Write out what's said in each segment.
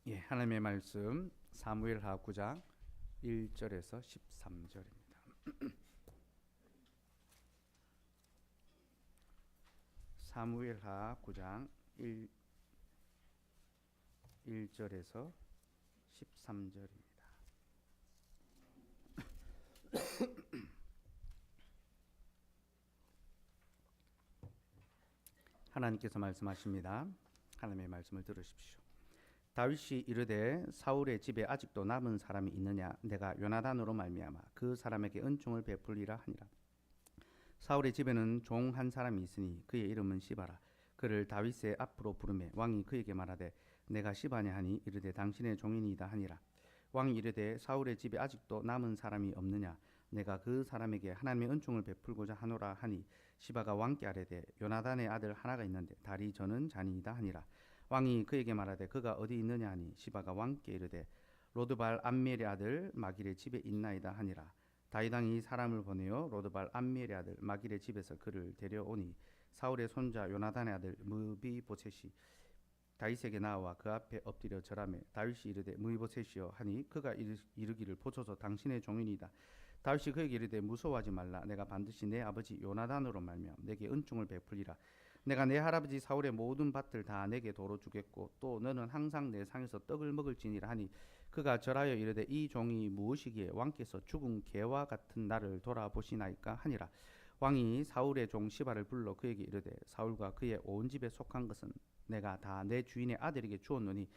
예, 하나님의 말씀 사무엘하 9장 1절에서 13절입니다. 사무엘하 9장 1절에서 13절입니다. 하나님께서 말씀하십니다. 하나님의 말씀을 들으십시오. 다윗이 이르되 사울의 집에 아직도 남은 사람이 있느냐? 내가 요나단으로 말미암아 그 사람에게 은총을 베풀리라 하니라. 사울의 집에는 종 한 사람이 있으니 그의 이름은 시바라. 그를 다윗의 앞으로 부르매 왕이 그에게 말하되 내가 시바냐 하니 이르되 당신의 종이니이다 하니라. 왕이 이르되 사울의 집에 아직도 남은 사람이 없느냐? 내가 그 사람에게 하나님의 은총을 베풀고자 하노라 하니 시바가 왕께 아뢰되 요나단의 아들 하나가 있는데 다리 저는 자니이다 하니라. 왕이 그에게 말하되 그가 어디 있느냐 하니 시바가 왕께 이르되 로드발 암멜의 아들 마길의 집에 있나이다 하니라. 다윗 왕이 사람을 보내어 로드발 암멜의 아들 마길의 집에서 그를 데려오니 사울의 손자 요나단의 아들 무비보셋이 다윗에게 나와 그 앞에 엎드려 절하매 다윗이 이르되 무비보셋이여 하니 그가 이르기를 보소서 당신의 종이니이다. 다윗이 그에게 이르되 무서워하지 말라. 내가 반드시 내 아버지 요나단으로 말미암아 내게 은총을 베풀리라. 내가 내 할아버지 사울의 모든 밭을 다 내게 도로 주겠고 또 너는 항상 내 상에서 떡을 먹을지니라 하니 그가 절하여 이르되 이 종이 무엇이기에 왕께서 죽은 개와 같은 나를 돌아보시나이까 하니라. 왕이 사울의 종 시바를 불러 그에게 이르되 사울과 그의 온 집에 속한 것은 내가 다 내 주인의 아들에게 주었노니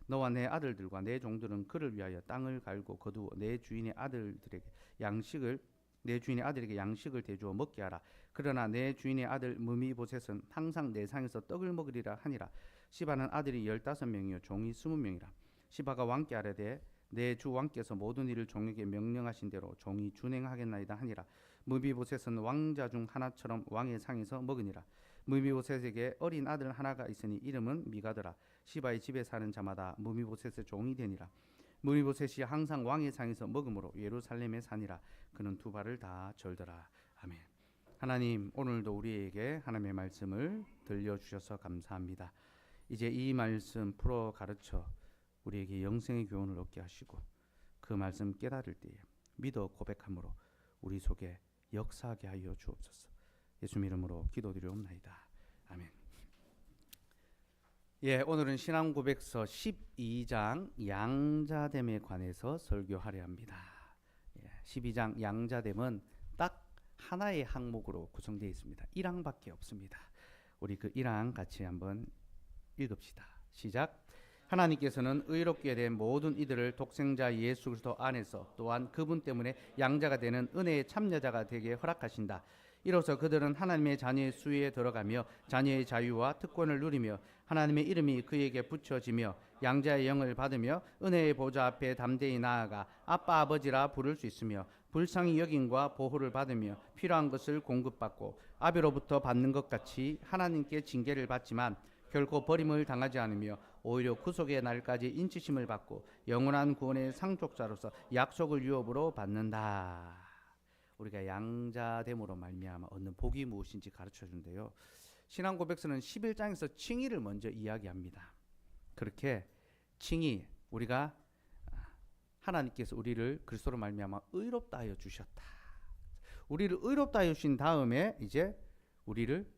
너와 내 아들들과 내 종들은 그를 위하여 땅을 갈고 거두어 내 주인의 아들에게 양식을 대주어 먹게 하라. 그러나 내 주인의 아들 무미보셋은 항상 내 상에서 떡을 먹으리라 하니라. 시바는 아들이 15명이요 종이 20명이라. 시바가 왕께 아뢰되 내 주 왕께서 모든 일을 종에게 명령하신 대로 종이 준행하겠나이다 하니라. 무비보셋은 왕자 중 하나처럼 왕의 상에서 먹으니라. 무비보셋에게 어린 아들 하나가 있으니 이름은 미가더라. 시바의 집에 사는 자마다 무비보셋의 종이 되니라. 무비보셋이 항상 왕의 상에서 먹음으로 예루살렘에 사니라. 그는 두 발을 다 절더라. 아멘. 하나님, 오늘도 우리에게 하나님의 말씀을 들려주셔서 감사합니다. 이제 이 말씀 풀어 가르쳐 우리에게 영생의 교훈을 얻게 하시고 그 말씀 깨달을 때에 믿어 고백함으로 우리 속에 역사하게 하여 주옵소서. 예수님 이름으로 기도드리옵나이다. 아멘. 예, 오늘은 신앙고백서 12장 양자됨에 관해서 설교하려 합니다. 12장 양자됨은 딱 하나의 항목으로 구성되어 있습니다. 1항밖에 없습니다. 우리 그 1항 같이 한번 읽읍시다. 시작. 하나님께서는 의롭게 된 모든 이들을 독생자 예수 그리스도 안에서 또한 그분 때문에 양자가 되는 은혜의 참여자가 되게 허락하신다. 이로써 그들은 하나님의 자녀의 수위에 들어가며 자녀의 자유와 특권을 누리며 하나님의 이름이 그에게 붙여지며 양자의 영을 받으며 은혜의 보좌 앞에 담대히 나아가 아빠 아버지라 부를 수 있으며 불쌍히 여김과 보호를 받으며 필요한 것을 공급받고 아비로부터 받는 것 같이 하나님께 징계를 받지만 결코 버림을 당하지 않으며 오히려 구속의 날까지 인치심을 받고 영원한 구원의 상속자로서 약속을 유업으로 받는다. 우리가 양자됨으로 말미암아 얻는 복이 무엇인지 가르쳐 주는데요. 신앙고백서는 11장에서 칭의를 먼저 이야기합니다. 그렇게 칭의, 우리가 하나님께서 우리를 그리스도로 말미암아 의롭다 하여 주셨다. 우리를 의롭다 하여 주신 다음에 이제 우리를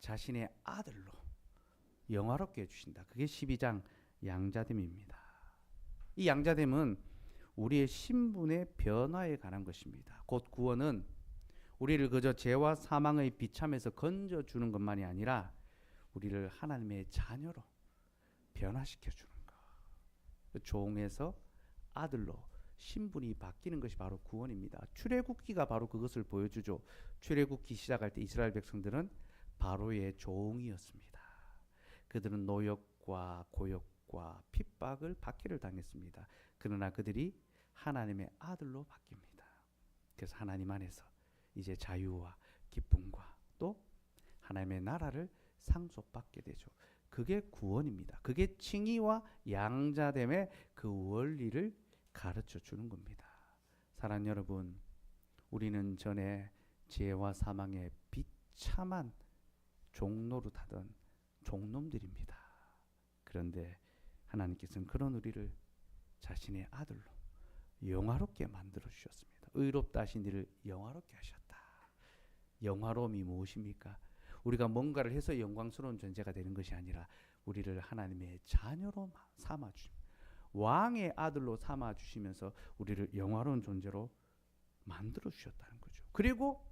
자신의 아들로 영화롭게 해주신다. 그게 12장 양자됨입니다. 이 양자됨은 우리의 신분의 변화에 관한 것입니다. 곧 구원은 우리를 그저 죄와 사망의 비참에서 건져주는 것만이 아니라 우리를 하나님의 자녀로 변화시켜주는 것. 종에서 아들로 신분이 바뀌는 것이 바로 구원입니다. 출애굽기가 바로 그것을 보여주죠. 출애굽기 시작할 때 이스라엘 백성들은 바로의 종이었습니다. 그들은 노역과 고역과 핍박을 받기를 당했습니다. 그러나 그들이 하나님의 아들로 바뀝니다. 그래서 하나님 안에서 이제 자유와 기쁨과 또 하나님의 나라를 상속받게 되죠. 그게 구원입니다. 그게 칭의와 양자됨의 그 원리를 가르쳐 주는 겁니다. 사랑하는 여러분, 우리는 전에 죄와 사망의 비참한 종노릇하던 종놈들입니다. 그런데 하나님께서는 그런 우리를 자신의 아들로 영화롭게 만들어 주셨습니다. 의롭다 하신 이를 영화롭게 하셨다. 영화로움이 무엇입니까? 우리가 뭔가를 해서 영광스러운 존재가 되는 것이 아니라 우리를 하나님의 자녀로 삼아 주십니다. 왕의 아들로 삼아 주시면서 우리를 영화로운 존재로 만들어 주셨다는 거죠. 그리고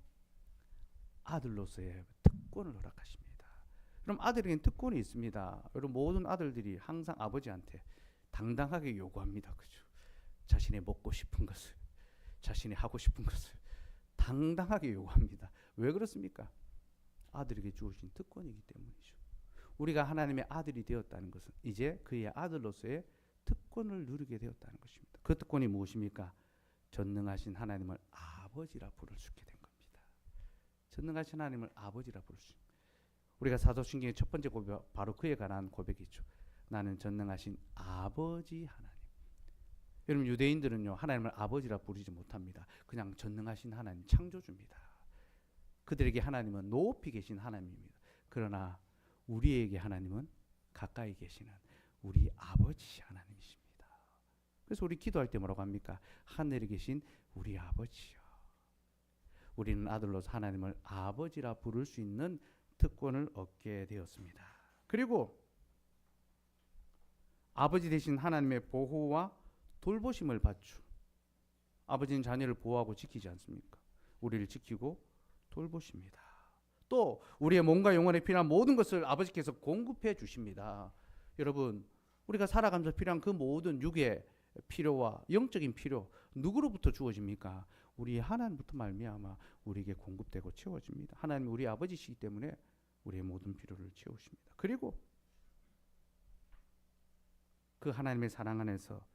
아들로서의 특권을 허락하십니다. 그럼 아들에게는 특권이 있습니다. 여러분 모든 아들들이 항상 아버지한테 당당하게 요구합니다. 그죠? 자신의 먹고 싶은 것을, 자신이 하고 싶은 것을 당당하게 요구합니다. 왜 그렇습니까? 아들에게 주어진 특권이기 때문이죠. 우리가 하나님의 아들이 되었다는 것은 이제 그의 아들로서의 특권을 누리게 되었다는 것입니다. 그 특권이 무엇입니까? 전능하신 하나님을 아버지라 부를 수 있게 된 겁니다. 전능하신 하나님을 아버지라 부를 수 있는. 우리가 사도신경의 첫 번째 고백, 바로 그에 관한 고백이죠. 나는 전능하신 아버지 하나님. 여러분 유대인들은요 하나님을 아버지라 부르지 못합니다. 그냥 전능하신 하나님, 창조주입니다. 그들에게 하나님은 높이 계신 하나님입니다. 그러나 우리에게 하나님은 가까이 계시는 우리 아버지 하나님이십니다. 그래서 우리 기도할 때 뭐라고 합니까? 하늘에 계신 우리 아버지요. 우리는 아들로서 하나님을 아버지라 부를 수 있는 특권을 얻게 되었습니다. 그리고 아버지 되신 하나님의 보호와 돌보심을 받죠. 아버지는 자녀를 보호하고 지키지 않습니까? 우리를 지키고 돌보십니다. 또 우리의 몸과 영혼에 필요한 모든 것을 아버지께서 공급해 주십니다. 여러분 우리가 살아가면서 필요한 그 모든 육의 필요와 영적인 필요 누구로부터 주어집니까? 우리 하나님부터 말미암아 우리에게 공급되고 채워집니다. 하나님이 우리 아버지시기 때문에 우리의 모든 필요를 채우십니다. 그리고 그 하나님의 사랑 안에서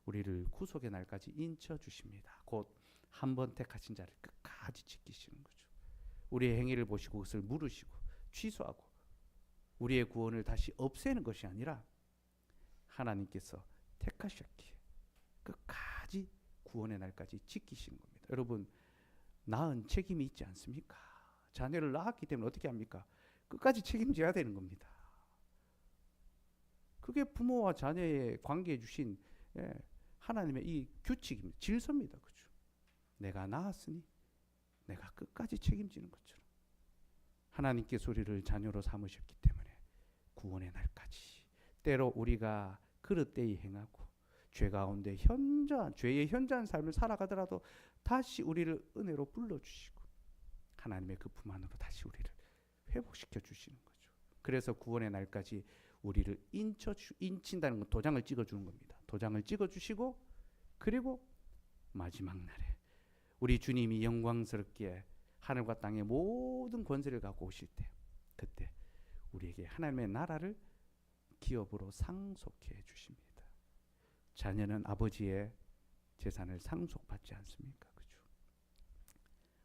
우리를 구속의 날까지 인쳐 주십니다. 곧 한 번 택하신 자를 끝까지 지키시는 거죠. 우리의 행위를 보시고 그것을 물으시고 취소하고 우리의 구원을 다시 없애는 것이 아니라 하나님께서 택하셨기에 끝까지 구원의 날까지 지키시는 겁니다. 여러분 낳은 책임이 있지 않습니까? 자녀를 낳았기 때문에 어떻게 합니까? 끝까지 책임져야 되는 겁니다. 그게 부모와 자녀의 관계에 주신 하나님의 이 규칙입니다. 질서입니다. 그죠? 내가 낳았으니 내가 끝까지 책임지는 것처럼 하나님께서 우리를 자녀로 삼으셨기 때문에 구원의 날까지 때로 우리가 그릇되이 행하고 죄 가운데 죄의 현저한 삶을 살아가더라도 다시 우리를 은혜로 불러주시고 하나님의 그 품 안으로 다시 우리를 회복시켜 주시는 거죠. 그래서 구원의 날까지 우리를 인친다는 건 도장을 찍어주는 겁니다. 도장을 찍어주시고 그리고 마지막 날에 우리 주님이 영광스럽게 하늘과 땅의 모든 권세를 갖고 오실 때 그때 우리에게 하나님의 나라를 기업으로 상속해 주십니다. 자녀는 아버지의 재산을 상속받지 않습니까? 그죠?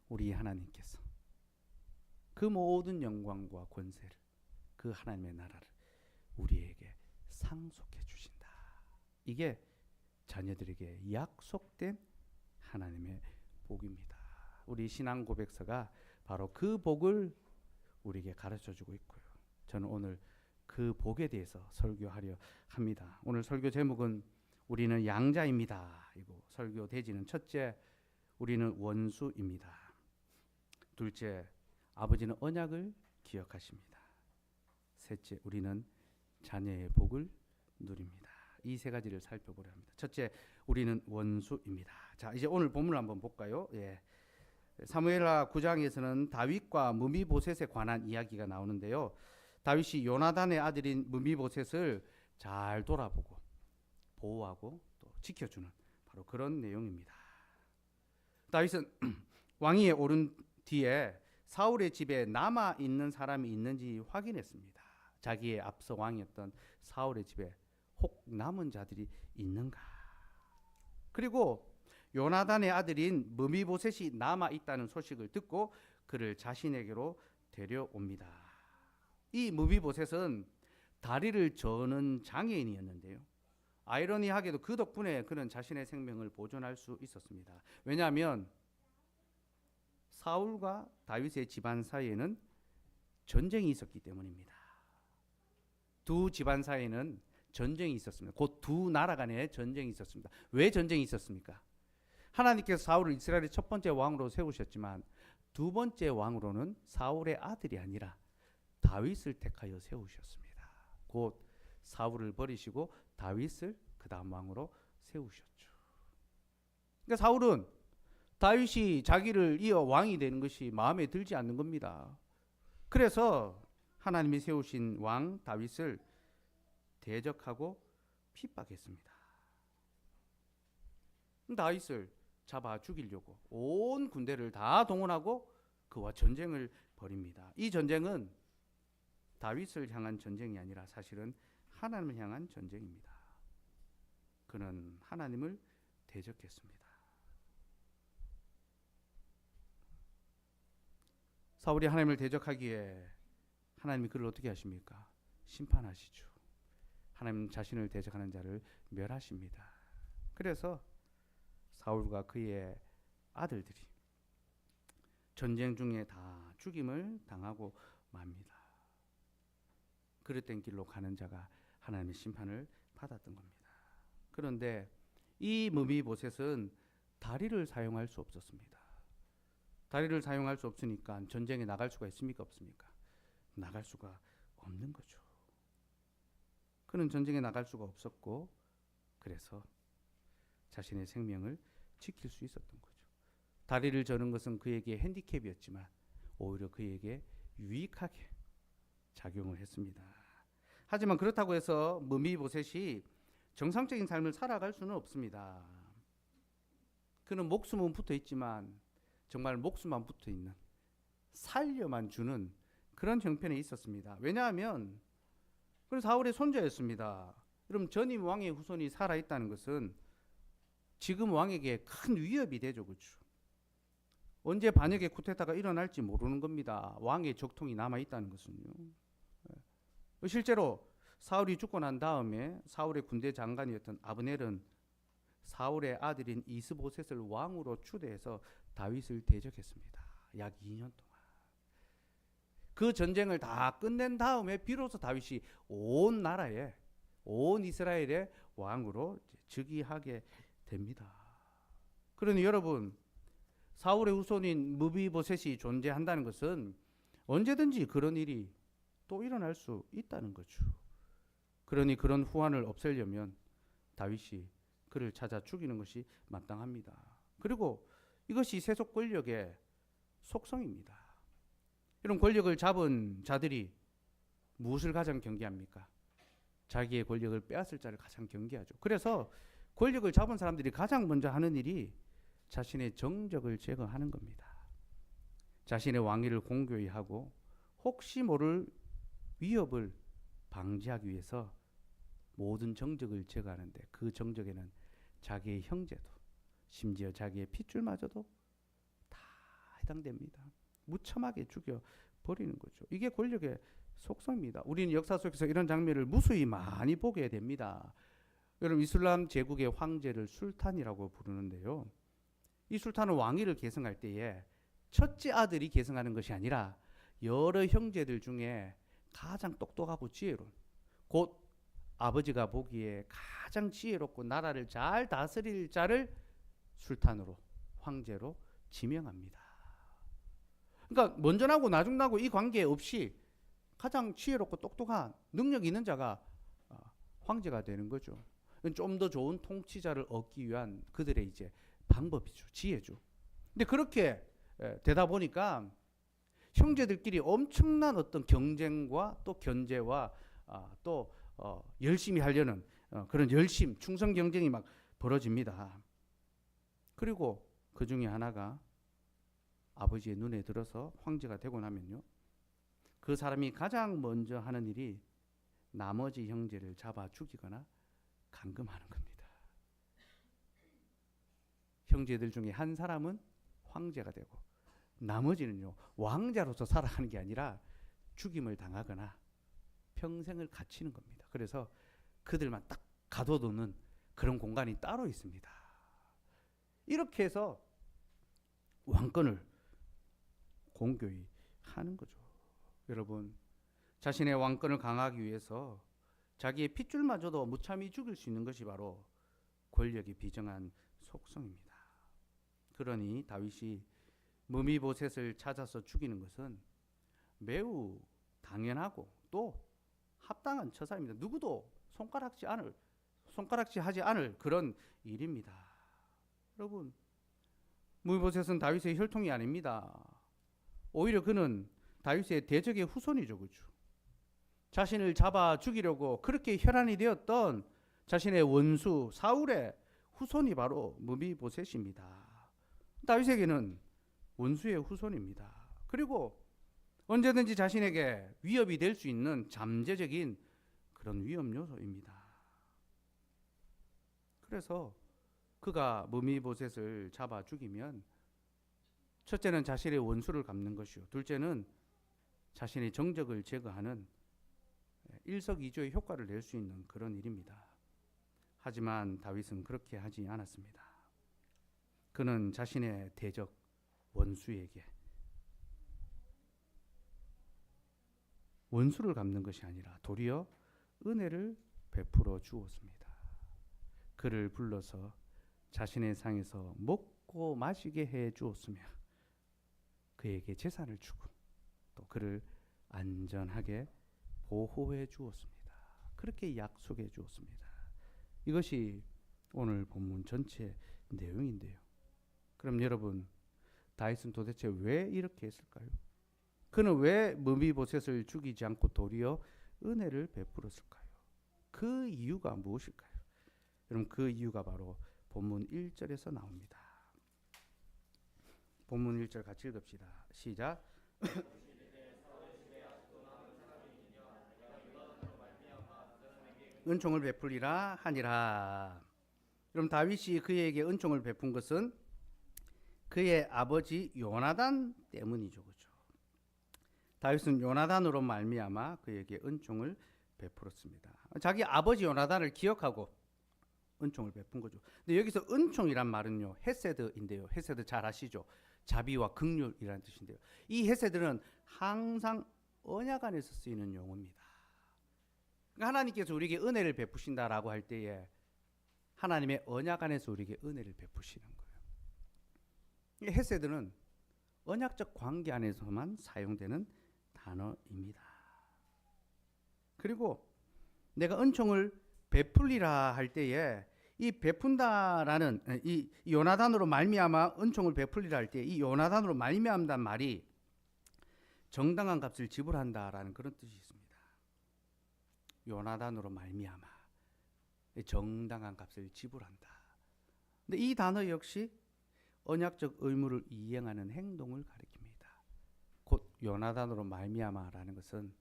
우리 하나님께서 그 모든 영광과 권세를 그 하나님의 나라를 우리에게 상속해 주신다. 이게 자녀들에게 약속된 하나님의 복입니다. 우리 신앙 고백서가 바로 그 복을 우리에게 가르쳐 주고 있고요. 저는 오늘 그 복에 대해서 설교하려 합니다. 오늘 설교 제목은 우리는 양자입니다. 이고 설교 대지는 첫째, 우리는 원수입니다. 둘째, 아버지는 언약을 기억하십니다. 셋째, 우리는 자녀의 복을 누립니다. 이 세 가지를 살펴보려 합니다. 첫째, 우리는 원수입니다. 자, 이제 오늘 본문을 한번 볼까요? 사무엘하 9장에서는 다윗과 무비보셋에 관한 이야기가 나오는데요. 다윗이 요나단의 아들인 무비보셋을 잘 돌아보고 보호하고 또 지켜주는 바로 그런 내용입니다. 다윗은 왕위에 오른 뒤에 사울의 집에 남아 있는 사람이 있는지 확인했습니다. 자기의 앞서 왕이었던 사울의 집에 혹 남은 자들이 있는가? 그리고 요나단의 아들인 무비보셋이 남아 있다는 소식을 듣고 그를 자신에게로 데려옵니다. 이 무비보셋은 다리를 저는 장애인이었는데요. 아이러니하게도 그 덕분에 그는 자신의 생명을 보존할 수 있었습니다. 왜냐하면 사울과 다윗의 집안 사이에는 전쟁이 있었기 때문입니다. 두 집안 사이에는 전쟁이 있었습니다. 곧 두 나라 간의 전쟁이 있었습니다. 왜 전쟁이 있었습니까? 하나님께서 사울을 이스라엘의 첫 번째 왕으로 세우셨지만 두 번째 왕으로는 사울의 아들이 아니라 다윗을 택하여 세우셨습니다. 곧 사울을 버리시고 다윗을 그 다음 왕으로 세우셨죠. 그러니까 사울은 다윗이 자기를 이어 왕이 되는 것이 마음에 들지 않는 겁니다. 그래서 하나님이 세우신 왕 다윗을 대적하고 핍박했습니다. 다윗을 잡아 죽이려고 온 군대를 다 동원하고 그와 전쟁을 벌입니다. 이 전쟁은 다윗을 향한 전쟁이 아니라 사실은 하나님을 향한 전쟁입니다. 그는 하나님을 대적했습니다. 사울이 하나님을 대적하기에 하나님이 그를 어떻게 하십니까? 심판하시죠. 하나님 자신을 대적하는 자를 멸하십니다. 그래서 사울과 그의 아들들이 전쟁 중에 다 죽임을 당하고 맙니다. 그릇된 길로 가는 자가 하나님의 심판을 받았던 겁니다. 그런데 이 무비보셋은 다리를 사용할 수 없었습니다. 다리를 사용할 수 없으니까 전쟁에 나갈 수가 있습니까? 없습니까? 나갈 수가 없는 거죠. 그는 전쟁에 나갈 수가 없었고 그래서 자신의 생명을 지킬 수 있었던 거죠. 다리를 저는 것은 그에게 핸디캡이었지만 오히려 그에게 유익하게 작용을 했습니다. 하지만 그렇다고 해서 무비보셋이 정상적인 삶을 살아갈 수는 없습니다. 그는 목숨은 붙어 있지만 정말 목숨만 붙어 있는 살려만 주는 그런 형편에 있었습니다. 왜냐하면 그는 사울의 손자였습니다. 여러분 전임 왕의 후손이 살아있다는 것은 지금 왕에게 큰 위협이 되죠. 그렇죠? 언제 반역의 쿠데타가 일어날지 모르는 겁니다. 왕의 적통이 남아있다는 것은요. 실제로 사울이 죽고 난 다음에 사울의 군대 장관이었던 아브넬은 사울의 아들인 이스보셋을 왕으로 추대해서 다윗을 대적했습니다. 약 2년 동안. 그 전쟁을 다 끝낸 다음에 비로소 다윗이 온 나라에 온 이스라엘의 왕으로 즉위하게 됩니다. 그러니 여러분 사울의 후손인 무비보셋이 존재한다는 것은 언제든지 그런 일이 또 일어날 수 있다는 거죠. 그러니 그런 후환을 없애려면 다윗이 그를 찾아 죽이는 것이 마땅합니다. 그리고 이것이 세속 권력의 속성입니다. 이런 권력을 잡은 자들이 무엇을 가장 경계합니까? 자기의 권력을 빼앗을 자를 가장 경계하죠. 그래서 권력을 잡은 사람들이 가장 먼저 하는 일이 자신의 정적을 제거하는 겁니다. 자신의 왕위를 공고히 하고 혹시 모를 위협을 방지하기 위해서 모든 정적을 제거하는데 그 정적에는 자기의 형제도 심지어 자기의 핏줄마저도 다 해당됩니다. 무참하게 죽여버리는 거죠. 이게 권력의 속성입니다. 우리는 역사 속에서 이런 장면을 무수히 많이 보게 됩니다. 여러분 이슬람 제국의 황제를 술탄이라고 부르는데요. 이 술탄은 왕위를 계승할 때에 첫째 아들이 계승하는 것이 아니라 여러 형제들 중에 가장 똑똑하고 지혜로운 곧 아버지가 보기에 가장 지혜롭고 나라를 잘 다스릴 자를 술탄으로 황제로 지명합니다. 그러니까 먼저 나고 나중 나고 이 관계 없이 가장 지혜롭고 똑똑한 능력 있는 자가 황제가 되는 거죠. 좀 더 좋은 통치자를 얻기 위한 그들의 이제 방법이죠. 지혜죠. 근데 그렇게 되다 보니까 형제들끼리 엄청난 어떤 경쟁과 또 견제와 또 열심히 하려는 그런 열심, 충성 경쟁이 막 벌어집니다. 그리고 그 중에 하나가 아버지의 눈에 들어서 황제가 되고 나면요. 그 사람이 가장 먼저 하는 일이 나머지 형제를 잡아 죽이거나 감금하는 겁니다. 형제들 중에 한 사람은 황제가 되고 나머지는요. 왕자로서 살아가는 게 아니라 죽임을 당하거나 평생을 갇히는 겁니다. 그래서 그들만 딱 가둬두는 그런 공간이 따로 있습니다. 이렇게 해서 왕권을 공고히 하는 거죠. 여러분 자신의 왕권을 강화하기 위해서 자기의 핏줄마저도 무참히 죽일 수 있는 것이 바로 권력의 비정한 속성입니다. 그러니 다윗이 무미보셋을 찾아서 죽이는 것은 매우 당연하고 또 합당한 처사입니다. 누구도 손가락질하지 않을 그런 일입니다. 여러분, 무미보셋은 다윗의 혈통이 아닙니다. 오히려 그는 다윗의 대적의 후손이죠. 그렇죠? 자신을 잡아 죽이려고 그렇게 혈안이 되었던 자신의 원수 사울의 후손이 바로 무미보셋입니다. 다윗에게는 원수의 후손입니다. 그리고 언제든지 자신에게 위협이 될 수 있는 잠재적인 그런 위험 요소입니다. 그래서 그가 무미보셋을 잡아 죽이면 첫째는 자신의 원수를 갚는 것이요, 둘째는 자신의 정적을 제거하는 일석이조의 효과를 낼 수 있는 그런 일입니다. 하지만 다윗은 그렇게 하지 않았습니다. 그는 자신의 대적 원수에게 원수를 갚는 것이 아니라 도리어 은혜를 베풀어 주었습니다. 그를 불러서 자신의 상에서 먹고 마시게 해 주었으며 그에게 재산을 주고 또 그를 안전하게 보호해 주었습니다. 그렇게 약속해 주었습니다. 이것이 오늘 본문 전체 내용인데요. 그럼 여러분, 다윗은 도대체 왜 이렇게 했을까요? 그는 왜 무미보셋을 죽이지 않고 도리어 은혜를 베풀었을까요? 그 이유가 무엇일까요? 여러분, 그 이유가 바로 본문 1절에서 나옵니다. 본문 1절 같이 읽읍시다. 시작. 은총을 베풀리라 하니라. 그럼 다윗이 그에게 은총을 베푼 것은 그의 아버지 요나단 때문이죠. 그렇죠? 다윗은 요나단으로 말미암아 그에게 은총을 베풀었습니다. 자기 아버지 요나단을 기억하고 은총을 베푼 거죠. 근데 여기서 은총이란 말은요, 헤세드인데요. 헤세드 잘 아시죠? 자비와 긍휼이라는 뜻인데요. 이 헤세드는 항상 언약 안에서 쓰이는 용어입니다. 하나님께서 우리에게 은혜를 베푸신다라고 할 때에 하나님의 언약 안에서 우리에게 은혜를 베푸시는 거예요. 헤세드는 언약적 관계 안에서만 사용되는 단어입니다. 그리고 내가 은총을 베풀리라 할 때에 이 베푼다라는 이 요나단으로 말미암아 은총을 베풀리라 할 때 이 요나단으로 말미암다는 말이 정당한 값을 지불한다라는 그런 뜻이 있습니다. 요나단으로 말미암아 정당한 값을 지불한다. 근데 이 단어 역시 언약적 의무를 이행하는 행동을 가리킵니다. 곧 요나단으로 말미암아라는 것은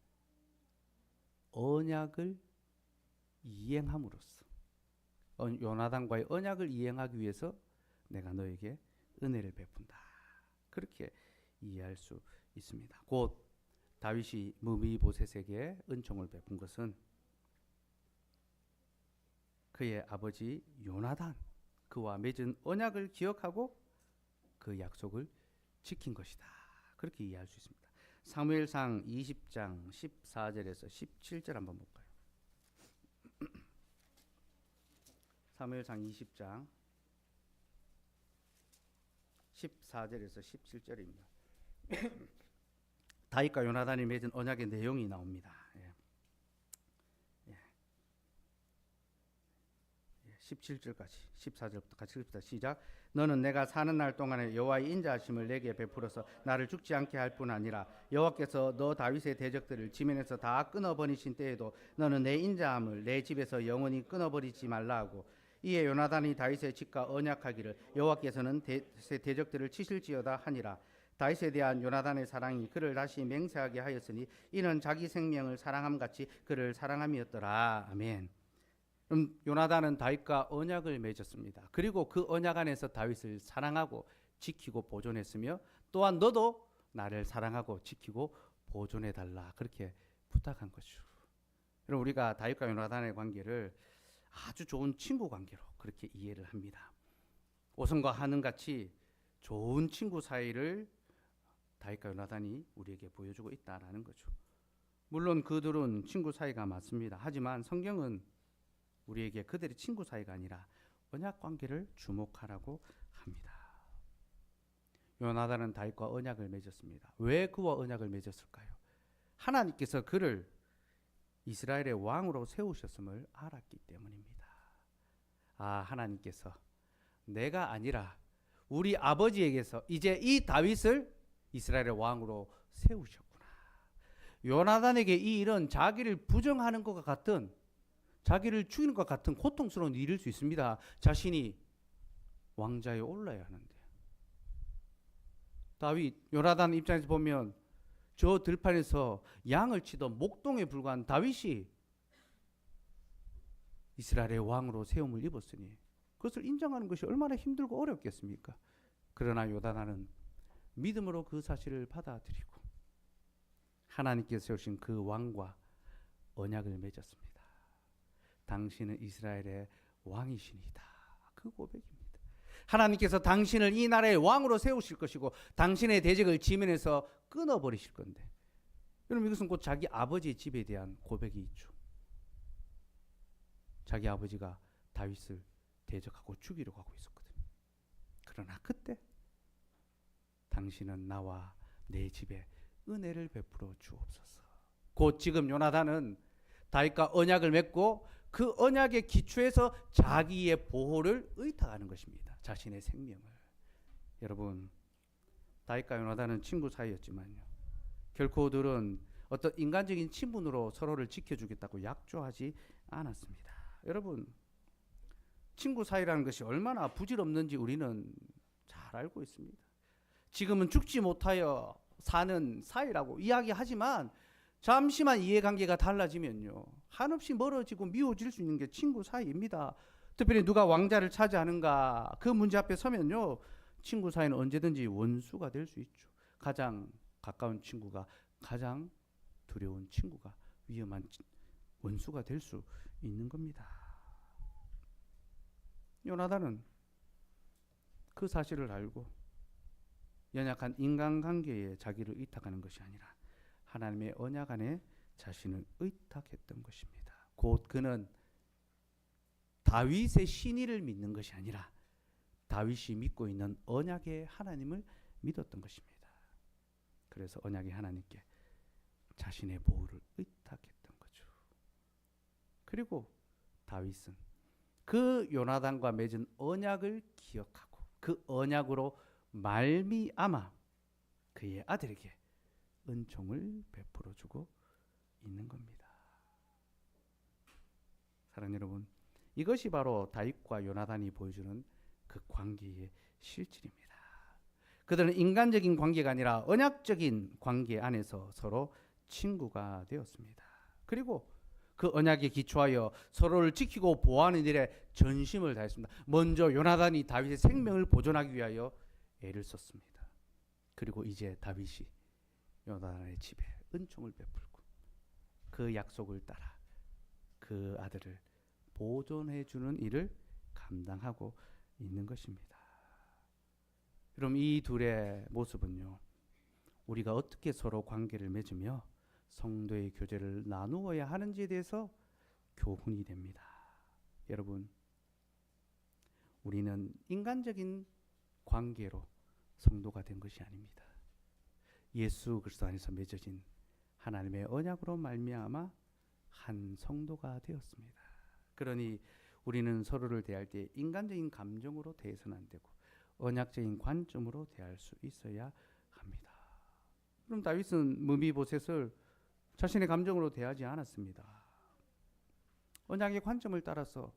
언약을 이행함으로써 요나단과의 언약을 이행하기 위해서 내가 너에게 은혜를 베푼다. 그렇게 이해할 수 있습니다. 곧 다윗이 무미보셋에게 은총을 베푼 것은 그의 아버지 요나단, 그와 맺은 언약을 기억하고 그 약속을 지킨 것이다. 그렇게 이해할 수 있습니다. 사무엘상 20장 14절에서 17절 한번 볼까요? 사무엘상 20장 14절에서 17절입니다. 다윗과 요나단이 맺은 언약의 내용이 나옵니다. 17절까지 14절부터 같이 읽읍시다. 시작. 너는 내가 사는 날 동안에 여호와의 인자하심을 내게 베풀어서 나를 죽지 않게 할 뿐 아니라 여호와께서 너 다윗의 대적들을 지면에서 다 끊어버리신 때에도 너는 내 인자함을 내 집에서 영원히 끊어버리지 말라 하고 이에 요나단이 다윗의 집과 언약하기를 여호와께서는 대적들을 치실지어다 하니라. 다윗에 대한 요나단의 사랑이 그를 다시 맹세하게 하였으니 이는 자기 생명을 사랑함같이 그를 사랑함이었더라. 아멘. 요나단은 다윗과 언약을 맺었습니다. 그리고 그 언약 안에서 다윗을 사랑하고 지키고 보존했으며 또한 너도 나를 사랑하고 지키고 보존해달라 그렇게 부탁한 거죠. 그럼 우리가 다윗과 요나단의 관계를 아주 좋은 친구 관계로 그렇게 이해를 합니다. 오선과 하는같이 좋은 친구 사이를 다윗과 요나단이 우리에게 보여주고 있다라는 거죠. 물론 그들은 친구 사이가 맞습니다. 하지만 성경은 우리에게 그들의 친구 사이가 아니라 언약 관계를 주목하라고 합니다. 요나단은 다윗과 언약을 맺었습니다. 왜 그와 언약을 맺었을까요? 하나님께서 그를 이스라엘의 왕으로 세우셨음을 알았기 때문입니다. 하나님께서 내가 아니라 우리 아버지에게서 이제 이 다윗을 이스라엘의 왕으로 세우셨구나. 요나단에게 이 일은 자기를 부정하는 것과 같은, 자기를 죽이는 것 같은 고통스러운 일일 수 있습니다. 자신이 왕자에 올라야 하는데. 다윗, 요나단 입장에서 보면 저 들판에서 양을 치던 목동에 불과한 다윗이 이스라엘의 왕으로 세움을 입었으니 그것을 인정하는 것이 얼마나 힘들고 어렵겠습니까? 그러나 요나단은 믿음으로 그 사실을 받아들이고 하나님께서 세우신 그 왕과 언약을 맺었습니다. 당신은 이스라엘의 왕이시니다. 그 고백입니다. 하나님께서 당신을 이 나라의 왕으로 세우실 것이고 당신의 대적을 지면에서 끊어버리실 건데, 여러분 이것은 곧 자기 아버지의 집에 대한 고백이 있죠. 자기 아버지가 다윗을 대적하고 죽이려고 하고 있었거든요. 그러나 그때 당신은 나와 내 집에 은혜를 베풀어 주옵소서. 곧 지금 요나단은 다윗과 언약을 맺고 그 언약의 기초에서 자기의 보호를 의탁하는 것입니다. 자신의 생명을. 여러분, 다윗과 요나단은 친구 사이였지만요, 결코 그들은 어떤 인간적인 친분으로 서로를 지켜주겠다고 약조하지 않았습니다. 여러분, 친구 사이라는 것이 얼마나 부질없는지 우리는 잘 알고 있습니다. 지금은 죽지 못하여 사는 사이라고 이야기하지만 잠시만 이해관계가 달라지면요, 한없이 멀어지고 미워질 수 있는 게 친구 사이입니다. 특별히 누가 왕자를 차지하는가 그 문제 앞에 서면요, 친구 사이는 언제든지 원수가 될 수 있죠. 가장 가까운 친구가 가장 두려운 친구가 위험한 원수가 될 수 있는 겁니다. 요나단은 그 사실을 알고 연약한 인간관계에 자기를 의탁하는 것이 아니라 하나님의 언약 안에 자신을 의탁했던 것입니다. 곧 그는 다윗의 신의를 믿는 것이 아니라 다윗이 믿고 있는 언약의 하나님을 믿었던 것입니다. 그래서 언약의 하나님께 자신의 보호를 의탁했던 거죠. 그리고 다윗은 그 요나단과 맺은 언약을 기억하고 그 언약으로 말미암아 그의 아들에게 은총을 베풀어 주고 있는 겁니다. 사랑하는 여러분, 이것이 바로 다윗과 요나단이 보여주는 그 관계의 실질입니다. 그들은 인간적인 관계가 아니라 언약적인 관계 안에서 서로 친구가 되었습니다. 그리고 그 언약에 기초하여 서로를 지키고 보호하는 일에 전심을 다했습니다. 먼저 요나단이 다윗의 생명을 보존하기 위하여 애를 썼습니다. 그리고 이제 다윗이 요나단의 집에 은총을 베풀고 그 약속을 따라 그 아들을 보존해 주는 일을 감당하고 있는 것입니다. 그럼 이 둘의 모습은요, 우리가 어떻게 서로 관계를 맺으며 성도의 교제를 나누어야 하는지에 대해서 교훈이 됩니다. 여러분, 우리는 인간적인 관계로 성도가 된 것이 아닙니다. 예수 그리스도 안에서 맺어진 하나님의 언약으로 말미암아 한 성도가 되었습니다. 그러니 우리는 서로를 대할 때 인간적인 감정으로 대해서는 안 되고 언약적인 관점으로 대할 수 있어야 합니다. 그럼 다윗은 무비보셋을 자신의 감정으로 대하지 않았습니다. 언약의 관점을 따라서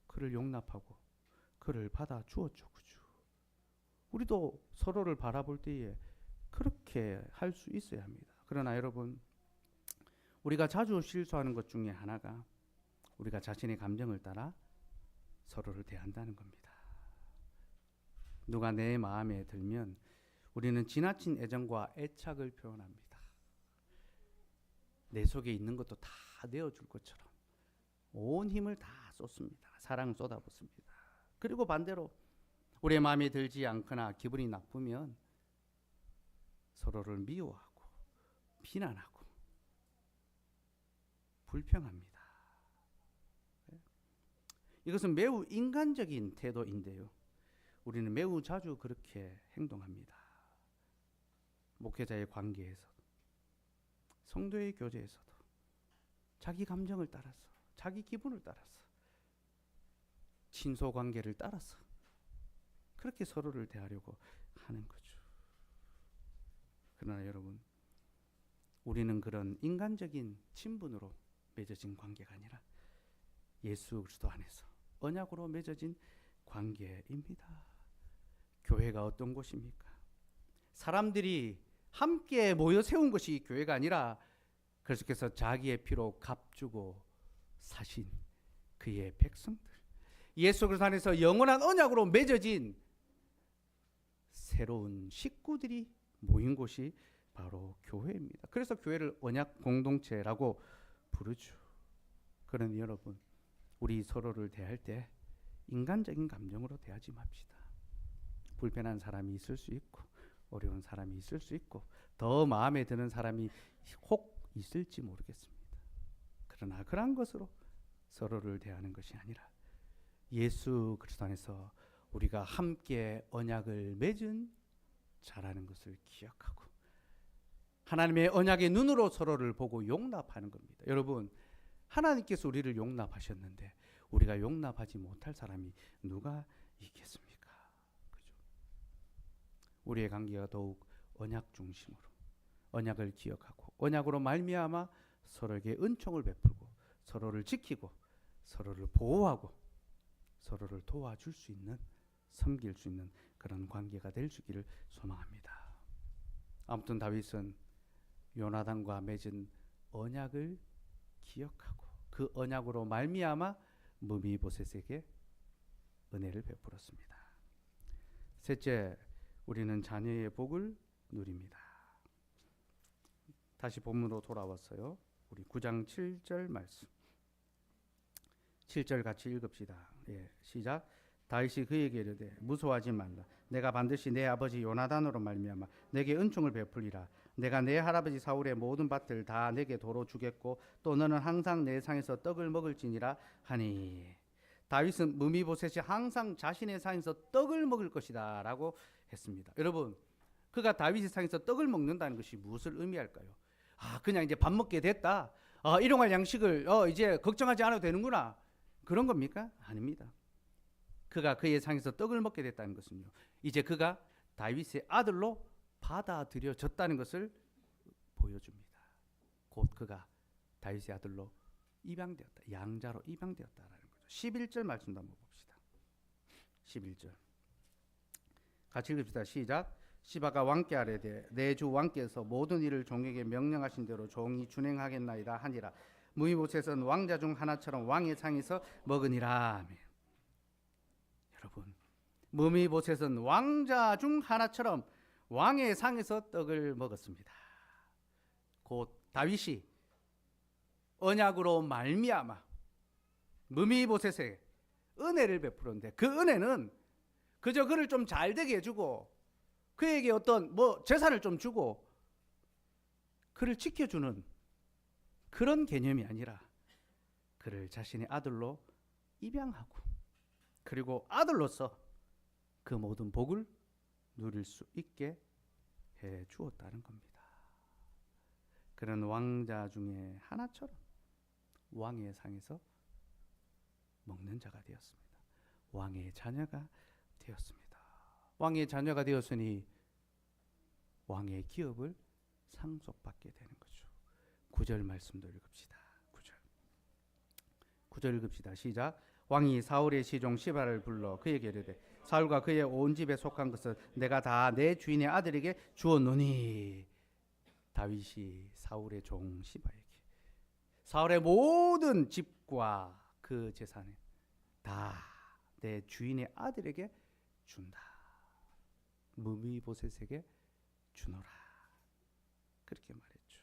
그를 용납하고 그를 받아 주었죠. 그죠? 우리도 서로를 바라볼 때에 그렇게 할 수 있어야 합니다. 그러나 여러분, 우리가 자주 실수하는 것 중에 하나가 우리가 자신의 감정을 따라 서로를 대한다는 겁니다. 누가 내 마음에 들면 우리는 지나친 애정과 애착을 표현합니다. 내 속에 있는 것도 다 내어줄 것처럼 온 힘을 다 쏟습니다. 사랑을 쏟아붓습니다. 그리고 반대로 우리의 마음에 들지 않거나 기분이 나쁘면 서로를 미워하고 비난하고 불평합니다. 이것은 매우 인간적인 태도인데요. 우리는 매우 자주 그렇게 행동합니다. 목회자의 관계에서도, 성도의 교제에서도 자기 감정을 따라서, 자기 기분을 따라서, 친소 관계를 따라서 그렇게 서로를 대하려고 하는 거죠. 그러나 여러분, 우리는 그런 인간적인 친분으로 맺어진 관계가 아니라 예수 그리스도 안에서 언약으로 맺어진 관계입니다. 교회가 어떤 곳입니까? 사람들이 함께 모여 세운 것이 교회가 아니라 그리스도께서 자기의 피로 값주고 사신 그의 백성들, 예수 그리스도 안에서 영원한 언약으로 맺어진 새로운 식구들이 모인 곳이 바로 교회입니다. 그래서 교회를 언약 공동체라고 부르죠. 그러니 여러분, 우리 서로를 대할 때 인간적인 감정으로 대하지 맙시다. 불편한 사람이 있을 수 있고, 어려운 사람이 있을 수 있고, 더 마음에 드는 사람이 혹 있을지 모르겠습니다. 그러나 그러한 것으로 서로를 대하는 것이 아니라 예수 그리스도 안에서 우리가 함께 언약을 맺은 자라는 것을 기억하고 하나님의 언약의 눈으로 서로를 보고 용납하는 겁니다. 여러분, 하나님께서 우리를 용납하셨는데 우리가 용납하지 못할 사람이 누가 있겠습니까? 그죠? 우리의 관계가 더욱 언약 중심으로, 언약을 기억하고 언약으로 말미암아 서로에게 은총을 베풀고 서로를 지키고 서로를 보호하고 서로를 도와줄 수 있는, 섬길 수 있는 그런 관계가 될 수 있기를 소망합니다. 아무튼 다윗은 요나단과 맺은 언약을 기억하고 그 언약으로 말미암아 무비보셋에게 은혜를 베풀었습니다. 셋째, 우리는 자녀의 복을 누립니다. 다시 본문으로 돌아왔어요. 우리 9장 7절 말씀. 7절 같이 읽읍시다. 예, 시작. 다윗이 그에게 이르되 무서워하지 말라. 내가 반드시 내 아버지 요나단으로 말미암아 내게 은총을 베풀리라. 내가 내 할아버지 사울의 모든 밭을 다 내게 도로 주겠고 또 너는 항상 내 상에서 떡을 먹을지니라 하니. 다윗은 무미보셋이 항상 자신의 상에서 떡을 먹을 것이다 라고 했습니다. 여러분, 그가 다윗의 상에서 떡을 먹는다는 것이 무엇을 의미할까요? 그냥 이제 밥 먹게 됐다, 일용할 양식을 이제 걱정하지 않아도 되는구나, 그런 겁니까? 아닙니다. 그가 그의 상에서 떡을 먹게 됐다는 것은요, 이제 그가 다윗의 아들로 받아들여졌다는 것을 보여줍니다. 곧 그가 다윗의 아들로 입양되었다, 양자로 입양되었다라는 거죠. 11절 말씀도 한번 봅시다. 11절 같이 읽읍시다. 시작. 시바가 왕께 아뢰되 내 주 왕께서 모든 일을 종에게 명령하신 대로 종이 준행하겠나이다 하니라. 무비보셋은 왕자 중 하나처럼 왕의 상에서 먹으니라. 아멘. 여러분, 무비보셋은 왕자 중 하나처럼 왕의 상에서 떡을 먹었습니다. 곧 다윗이 언약으로 말미암아 무비보셋에 은혜를 베풀었는데 그 은혜는 그저 그를 좀 잘되게 해주고 그에게 어떤 재산을 좀 주고 그를 지켜주는 그런 개념이 아니라 그를 자신의 아들로 입양하고 그리고 아들로서 그 모든 복을 누릴 수 있게 해 주었다는 겁니다. 그는 왕자 중에 하나처럼 왕의 상에서 먹는 자가 되었습니다. 왕의 자녀가 되었습니다. 왕의 자녀가 되었으니 왕의 기업을 상속받게 되는 거죠. 9절 말씀도 읽읍시다. 9절 읽읍시다. 시작. 왕이 사울의 시종 시바를 불러 그에게 이르되 사울과 그의 온 집에 속한 것을 내가 다 내 주인의 아들에게 주었노니. 다윗이 사울의 종 시바에게 사울의 모든 집과 그 재산을 다 내 주인의 아들에게 준다. 무비보셋에게 주노라. 그렇게 말했죠.